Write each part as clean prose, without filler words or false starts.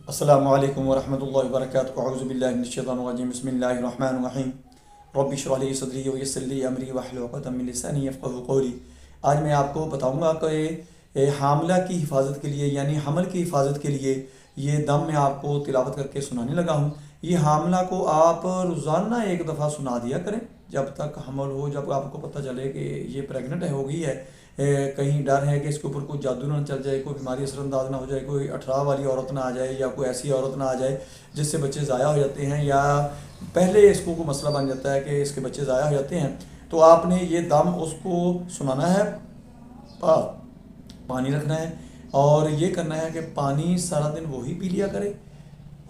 अस्सलामु अलैकुम वरहमतुल्लाहि वबरकातुहू अऊज़ु बिल्लाहि मिनश्शैतानिर्रजीम बिस्मिल्लाहिर रहमानिर रहीम रब्बि इश्रह ली सदरी व यस्सिर ली अमरी वहलुल उक़दतम मिन लिसानी यफ़क़हू क़ौली। आज मैं आपको बताऊंगा कि हामला की हिफाजत के लिए यानी हमल की हिफाजत के लिए ये दम मैं आपको तिलावत करके सुनाने लगा हूँ। ये हामला को आप रोज़ाना एक दफ़ा सुना दिया करें जब तक हमल हो, जब आपको पता चले कि ये प्रेग्नेंट हो गई है। कहीं डर है कि इसके ऊपर कोई जादू ना चल जाए, कोई बीमारी असरअंदाज ना हो जाए, कोई 18 वाली औरत ना आ जाए या कोई ऐसी औरत ना आ जाए जिससे बच्चे ज़ाया हो जाते हैं, या पहले इसको कोई मसला बन जाता है कि इसके बच्चे ज़ाया हो जाते हैं। तो आपने ये दम उसको सुनाना है, पानी रखना है और ये करना है कि पानी सारा दिन वही पी लिया करे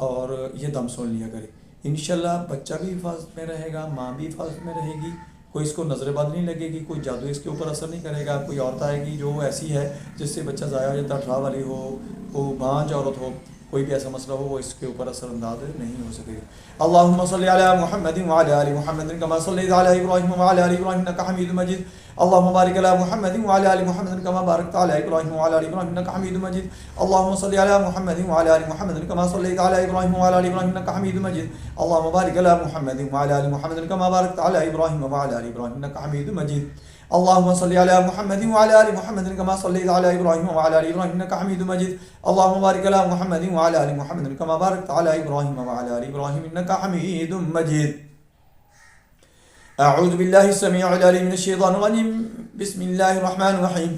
और ये दम सुन लिया करे। इंशाल्लाह बच्चा भी हिफाजत में रहेगा, माँ भी हिफाजत में रहेगी, कोई इसको नज़रबद नहीं लगेगी, कोई जादू इसके ऊपर असर नहीं करेगा। कोई औरत आएगी जो ऐसी है जिससे बच्चा ज़ाया हो जाता, 18 वाली हो, कोई बांझ औरत हो, कोई भी ऐसा मसला हो, वो इसके ऊपर असरअंदाज नहीं हो सकेगा। अल्लाहुम्मा सल्लि अला मुहम्मदिन व अला आलि मुहम्मदिन कमा सल्लैता अला इब्राहीम व अला आलि इब्राहीम इन्नका हमीदुम मजीद। अल्लाहुम्मा बारिक अला मुहम्मदिन व अला आलि मुहम्मदिन कमा बारकता अला इब्राहीम व अला आलि इब्राहीम इन्नका हमीदुम मजीद। अल्लाहुम्मा सल्लि अला मुहम्मदिन व अला आलि मुहम्मदिन कमा सल्लैता अला इब्राहीम व अला आलि इब्राहीम इन्नका हमीदुम मजीद। अल्लाहुम्मा बारिक अला मुहम्मदिन व अला आलि मुहम्मदिन कमा बारकता अला इब्राहीम व अला आलि इब्राहीम इन्नका हमीदुम मजीद। अल्लाहुम्मा सल्लि अला मुहम्मदिन व अला आलि मुहम्मदिन कमा सल्लैता अला इब्राहीम व अला आलि इब्राहीम इन्नका हमीदुम मजीद। अल्लाहुम्मा बारिक अला मुहम्मदिन व अला आलि मुहम्मदिन कमा बारकता अला इब्राहीम व अला आलि इब्राहीम इन्नका हमीदुम मजीद। अऊज़ु बिल्लाहि अस्समीउल अलीम मिनश्शैतानिर रजीम बिस्मिल्लाहिर रहमानिर रहीम।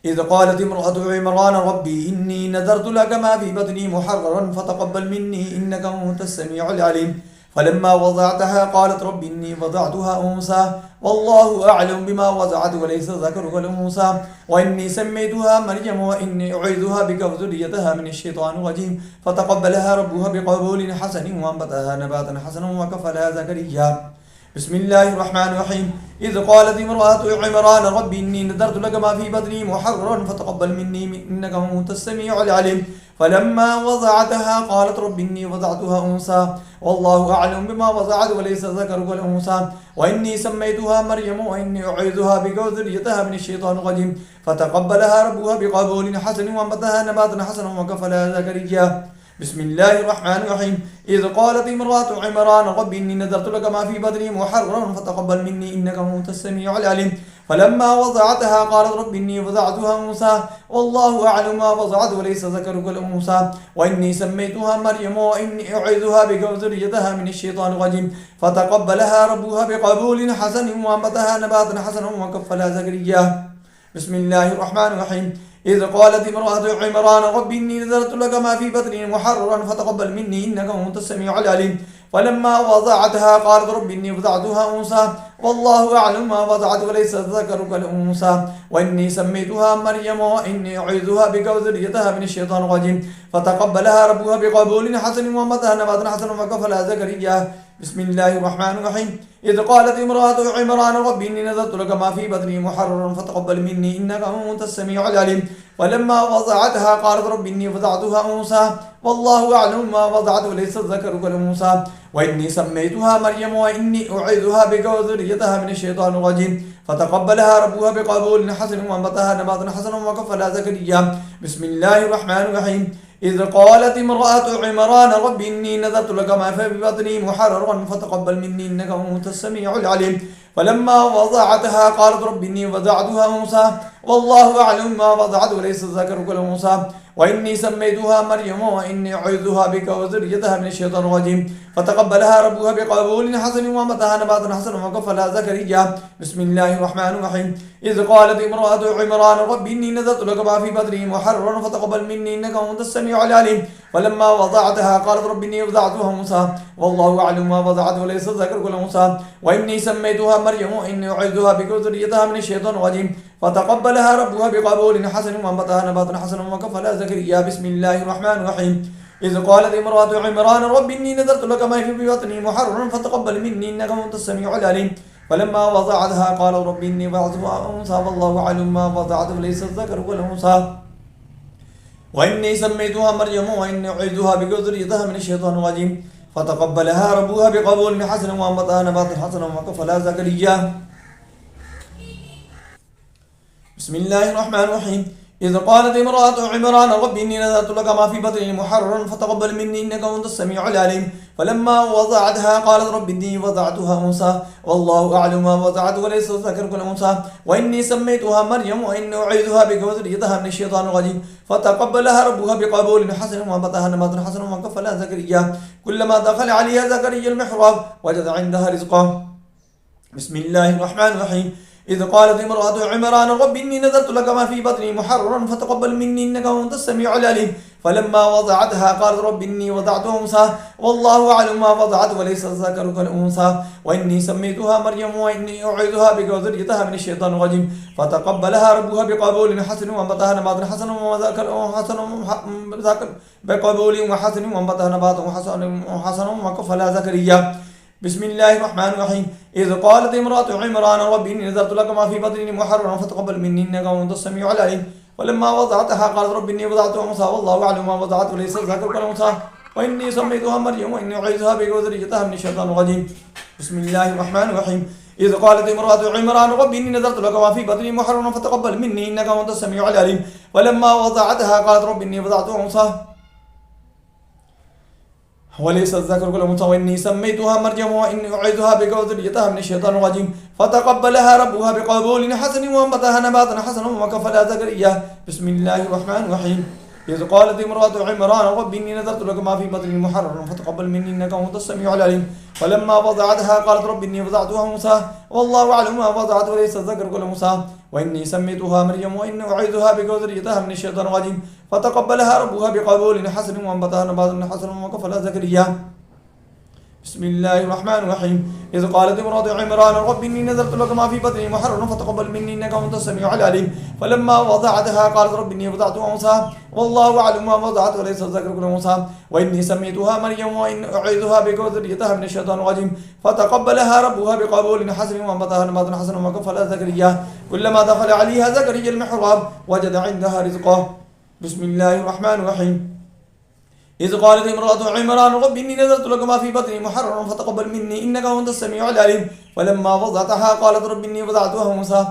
इज़ क़ालत इम्रअतु इमरान रब्बी इन्नी नज़रतु लक मा फ़ी बत्नी मुहर्ररन फ़तक़ब्बल मिन्नी इन्नका अंतस समीउल अलीम। फ़लम्मा वज़अतहा क़ालत रब्बी इन्नी वज़अतुहा उन्सा वल्लाहु अअलम बिमा वज़अत वलैसा ज़करु कल-उन्सा व इन्नी सम्मैतुहा मरियम व इन्नी उईज़ुहा बिका व ज़ुर्रिय्यतहा मिनश्शैतानिर रजीम फ़तक़ब्बलहा रब्बुहा बिक़बूलिन हसनिन व अंबतहा नबातन हसनन व कफ़लहा ज़करिय्या। बिस्मिल्लाहिर्रहमानिर्रहीम। इज़ क़ालत इम्रअतु इमरान रब्बी इन्नी नज़रतु लक मा फ़ी बत्नी मुहर्ररन फ़तक़ब्बल मिन्नी इन्नका अंतस समीउल अलीम। फ़लम्मा वज़अतहा क़ालत रब्बी इन्नी वज़अतुहा उन्सा वल्लाहु अअलम बिमा वज़अत वलैसा ज़करु कल-उन्सा व इन्नी सम्मैतुहा मरियम व इन्नी उईज़ुहा बिका व ज़ुर्रिय्यतहा मिनश्शैतानिर रजीम फ़तक़ब्बलहा रब्बुहा बिक़बूलिन हसनिन व अंबतहा नबातन हसनन व कफ़लहा ज़करिय्या। बिस्मिल्लाहिर्रहमानिर्रहीम। इज़ क़ालत इम्रअतु इमरान रब्बी इन्नी नज़रतु लक मा फ़ी बत्नी मुहर्ररन फ़तक़ब्बल मिन्नी इन्नका अंतस समीउल अलीम। फ़लम्मा वज़अतहा क़ालत रब्बी इन्नी वज़अतुहा उन्सा वल्लाहु अअलम बिमा वज़अत वलैसा ज़करु कल-उन्सा व इन्नी सम्मैतुहा मरियम व इन्नी उईज़ुहा बिका व ज़ुर्रिय्यतहा मिनश्शैतानिर रजीम फ़तक़ब्बलहा रब्बुहा बिक़बूलिन हसनिन व अंबतहा नबातन हसनन व कफ़लहा ज़करिय्या। बिस्मिल्लाहिर्रहमानिर्रहीम। इज़ क़ालत इम्रअतु इमरान रब्बी इन्नी नज़रतु लक मा फ़ी बत्नी मुहर्ररन फ़तक़ब्बल मिन्नी इन्नका अंतस समीउल अलीम। फ़लम्मा वज़अतहा क़ालत रब्बी इन्नी वज़अतुहा उन्सा वल्लाहु अअलम बिमा वज़अत वलैसा ज़करु कल-उन्सा व इन्नी सम्मैतुहा मरियम व इन्नी उईज़ुहा बिका व ज़ुर्रिय्यतहा मिनश्शैतानिर रजीम फ़तक़ब्बलहा रब्बुहा बिक़बूलिन हसनिन व अंबतहा नबातन हसनन व कफ़लहा ज़करिय्या। बिस्मिल्लाहिर्रहमानिर्रहीम। इज़ क़ालत इम्रअतु इमरान रब्बी इन्नी नज़रतु लक मा फ़ी बत्नी मुहर्ररन फ़तक़ब्बल मिन्नी इन्नका अंतस समीउल अलीम। फ़लम्मा वज़अतहा क़ालत रब्बी इन्नी वज़अतुहा उन्सा वल्लाहु अअलम बिमा वज़अत वलैसा ज़करु कल-उन्सा व इन्नी सम्मैतुहा मरियम व इन्नी उईज़ुहा बिका व ज़ुर्रिय्यतहा मिनश्शैतानिर रजीम फ़तक़ब्बलहा रब्बुहा बिक़बूलिन हसनिन व अंबतहा नबातन हसनन व कफ़लहा ज़करिय्या। बिस्मिल्लाहिर्रहमानिर्रहीम। इज़ क़ालत इम्रअतु इमरान रब्बी इन्नी नज़रतु लक मा फ़ी बत्नी मुहर्ररन फ़तक़ब्बल मिन्नी इन्नका अंतस समीउल अलीम। फ़लम्मा वज़अतहा क़ालत रब्बी इन्नी वज़अतुहा उन्सा वल्लाहु अअलम बिमा वज़अत वलैसा ज़करु कल-उन्सा व इन्नी सम्मैतुहा मरियम व इन्नी उईज़ुहा बिका व ज़ुर्रिय्यतहा मिनश्शैतानिर रजीम फ़तक़ब्बलहा रब्बुहा बिक़बूलिन हसनिन व अंबतहा नबातन हसनन व कफ़लहा ज़करिय्या। बिस्मिल्लाहिर्रहमानिर्रहीम। इज़ क़ालत इम्रअतु इमरान रब्बी इन्नी नज़रतु लक मा फ़ी बत्नी मुहर्ररन फ़तक़ब्बल मिन्नी इन्नका अंतस समीउल अलीम। फ़लम्मा वज़अतहा क़ालत रब्बी इन्नी वज़अतुहा उन्सा वल्लाहु अअलम बिमा वज़अत वलैसा ज़करु कल-उन्सा व इन्नी सम्मैतुहा मरियम व इन्नी उईज़ुहा बिका व ज़ुर्रिय्यतहा मिनश्शैतानिर रजीम फ़तक़ब्बलहा रब्बुहा बिक़बूलिन हसनिन व अंबतहा नबातन हसनन व कफ़लहा ज़करिय्या। बिस्मिल्लाहिर्रहमानिर्रहीम। इज़ क़ालत इम्रअतु इमरान रब्बी इन्नी नज़रतु लक मा फ़ी बत्नी मुहर्ररन फ़तक़ब्बल मिन्नी इन्नका अंतस समीउल अलीम। फ़लम्मा वज़अतहा क़ालत रब्बी इन्नी वज़अतुहा उन्सा वल्लाहु अअलम बिमा वज़अत वलैसा ज़करु कल-उन्सा व इन्नी सम्मैतुहा मरियम व इन्नी उईज़ुहा बिका व ज़ुर्रिय्यतहा मिनश्शैतानिर रजीम फ़तक़ब्बलहा रब्बुहा बिक़बूलिन हसनिन व अंबतहा नबातन हसनन व कफ़लहा ज़करिय्या। बिस्मिल्लाहिर्रहमानिर्रहीम। إذ قالت امرأة عمران رب إني نذرت لك ما في بطني محررا فتقبل مني إنك أنت السميع العليم فلما وضعتها قالت رب إني وضعتها أنثى والله أعلم ما وضعت وليس الذكر كالأنثى وإني سميتها مريم وإني أعيذها بك وذريتها من الشيطان الرجيم فتقبلها ربها بقبول حسن وأنبتها نباتا حسنا وكفلها زكريا كلما دخل عليها زكريا المحراب وجد عندها رزقا. بسم الله الرحمن الرحيم. إذ قالت امرأة عمران رب إني نذرت لك ما في بطني محررا فتقبل مني إنك أنت السميع العليم فلما وضعتها قالت رب إني وضعتها أنثى والله أعلم ما وضعت وليس الذكر كالأنثى وإني سميتها مريم وإني أعيذها بك وذريتها من الشيطان الرجيم فتقبلها ربها بقبول حسن وأنبتها نباتا حسنا بقبول وحسن وأنبتها نباتا حسنا وكفلها زكريا. بسم الله الرحمن الرحيم. إذ قالت امرأة عمران رب إني نذرت لك ما في بطني محررا فتقبل مني إنك أنت السميع العليم ولما وضعتها قالت رب إني وضعتها أنثى والله أعلم ما وضعت وليس الذكر كالأنثى وإني سميتها مريم وإني أعيذها بك وذريتها من الشيطان الرجيم. بسم الله الرحمن الرحيم. إذ قالت امرأة عمران رب إني نذرت لك ما في بطني محررا فتقبل مني إنك أنت السميع العليم ولما وضعتها قالت رب إني وضعتها أنثى وليس الذكر كالأنثى وإني سميتها مريم وإني أعيذها بك وذريتها من الشيطان الرجيم فتقبلها ربها بقبول حسن وأنبتها نباتا حسنا وكفلها زكريا. بسم الله الرحمن الرحيم. إذ قالت امرأة عمران رب إني نذرت لك ما في بطني محررا فتقبل مني إنك أنت السميع العليم فلما وضعتها قالت رب إني وضعتها أنثى والله أعلم ما وضعت وليس الذكر كالأنثى وإني سميتها مريم وإني أعيذها بك وذريتها من الشيطان الرجيم فتقبلها ربها بقبول حسن وأنبتها نباتا حسنا وكفلها زكريا. بسم الله الرحمن الرحيم. إذ قالت امرأة عمران رب إني نذرت لك ما في بطني محررا فتقبل مني إنك أنت السميع العليم فلما وضعتها قالت رب إني وضعتها أنثى والله أعلم ما وضعت وليس الذكر كالأنثى وإني سميتها مريم وإني أعيذها بك وذريتها من الشيطان الرجيم فتقبلها ربها بقبول حسن وأنبتها نباتا حسنا وكفلها زكريا كلما دخل عليها زكريا المحراب وجد عندها رزقا. بسم الله الرحمن الرحيم. إذ قالت امرأة عمران رب إني نذرت لك ما في بطني محررا فتقبل مني إنك أنت السميع العليم فلما وضعتها قالت رب إني وضعتها أنثى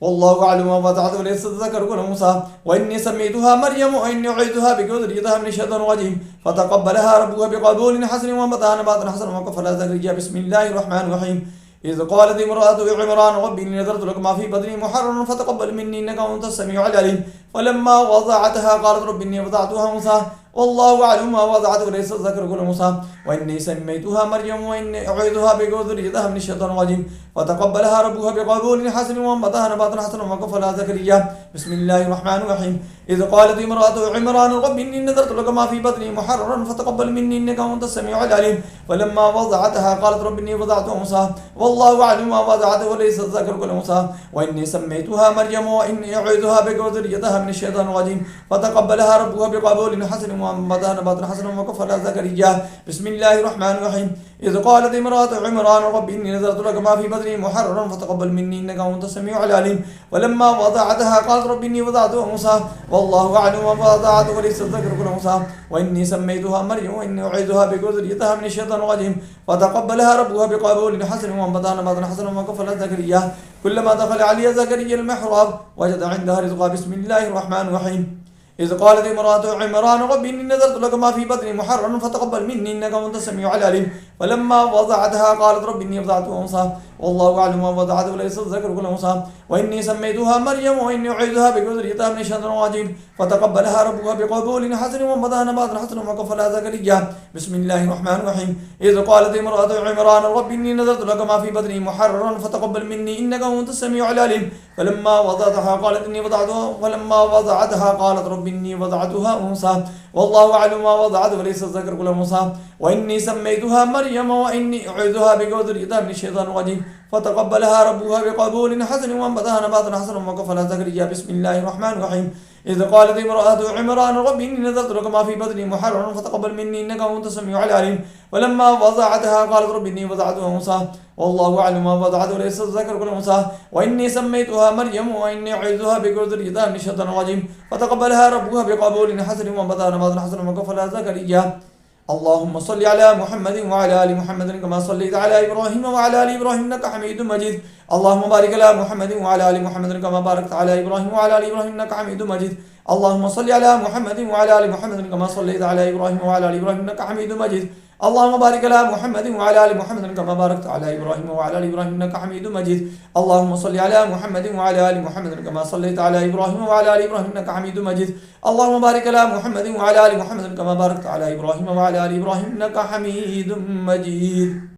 والله أعلم ما وضعت وليس الذكر كالأنثى وإني سميتها مريم وإني أعيذها بك وذريتها من الشيطان الرجيم فتقبلها ربها بقبول حسن وأنبتها نباتا حسنا وكفلها زكريا. بسم الله الرحمن الرحيم. إذ قالت امرأة عمران رب إني نذرت لك ما في بطني محررا فتقبل مني إنك أنت السميع العليم فلما وضعتها قالت رب إني وضعتها أنثى والله أعلم ما وضعت وليس الذكر كالأنثى وإني سميتها مريم وإني أعيذها بك وذريتها من الشيطان الرجيم فتقبلها ربها بقبول حسن وأنبتها نباتا حسنا وكفلها زكريا. بسم الله الرحمن الرحيم. إذ قالت امرأة عمران رب إني نذرت لك ما في بطني محررا فتقبل مني إنك أنت السميع العليم فلما وضعتها قالت رب إني وضعتها أنثى والله أعلم ما وضعت وليس الذكر كالأنثى وإني سميتها مريم وإني أعيذها بك وذريتها من الشيطان الرجيم فتقبلها ربها بقبول حسن وأنبتها نباتا حسنا وكفلها زكريا. بسم الله الرحمن الرحيم. إذ قالت امرأة عمران رب إني نذرت لك ما في بطني محررا فتقبل مني إنك أنت السميع العليم فلما وضعتها قالت رب إني وضعتها أنثى والله أعلم ما وضعت وليس الذكر كالأنثى وإني سميتها مريم وإني أعيذها بك وذريتها من الشيطان الرجيم فتقبلها ربها بقبول حسن وأنبتها نباتا حسنا وكفلها زكريا كلما دخل عليها زكريا المحراب وجد عندها رزقا. بسم الله الرحمن الرحيم. إذ قالت امرأة عمران رب إني نذرت لك ما في بطني محررا فتقبل مني إنك أنت السميع العليم فلما وضعتها قالت رب إني وضعتها أنثى والله أعلم ما وضعت وليس الذكر كالأنثى وإني سميتها مريم وإني أعيذها بك وذريتها من الشيطان الرجيم فتقبلها ربها بقبول حسن وأنبتها نباتا حسنا وكفلها زكريا. بسم الله الرحمن الرحيم. إذ قالت امرأة عمران رب إني نذرت لك ما في بطني محررا فتقبل مني إنك أنت السميع العليم فلما وضعتها قالت رب إني وضعتها أنثى والله أعلم ما وضعت وليس الذكر كالأنثى وإني سميتها مريم وإني أعيذها بك وذريتها من الشيطان الرجيم فتقبلها ربها بقبول حسن وأنبتها نباتا حسنا وكفلها زكريا. بسم الله الرحمن الرحيم. إذ قالت امرأة عمران رب إني نذرت لك ما في بطني محررا فتقبل مني إنك أنت السميع العليم ولما وضعتها قالت رب إني وضعتها أنثى والله أعلم ما وضعت وليس الذكر كالأنثى وإني سميتها مريم وإني أعيذها بك وذريتها من الشيطان الرجيم فتقبلها ربها بقبول حسن وأنبتها نباتا حسنا وكفلها زكريا. اللهم صل على محمد وعلى ال محمد كما صليت على ابراهيم وعلى ال ابراهيم انك حميد مجيد. اللهم بارك على محمد وعلى ال محمد كما باركت على ابراهيم وعلى ال ابراهيم انك حميد مجيد. اللهم صل على محمد وعلى ال محمد كما صليت على ابراهيم وعلى ال ابراهيم انك حميد مجيد. اللهم بارك على محمد وعلى ال محمد كما باركت على ابراهيم وعلى ال ابراهيم انك حميد مجيد. اللهم صل على محمد وعلى ال محمد كما صليت على ابراهيم وعلى ال ابراهيم انك حميد مجيد. اللهم بارك على محمد وعلى ال محمد كما باركت على ابراهيم وعلى ال ابراهيم انك حميد مجيد.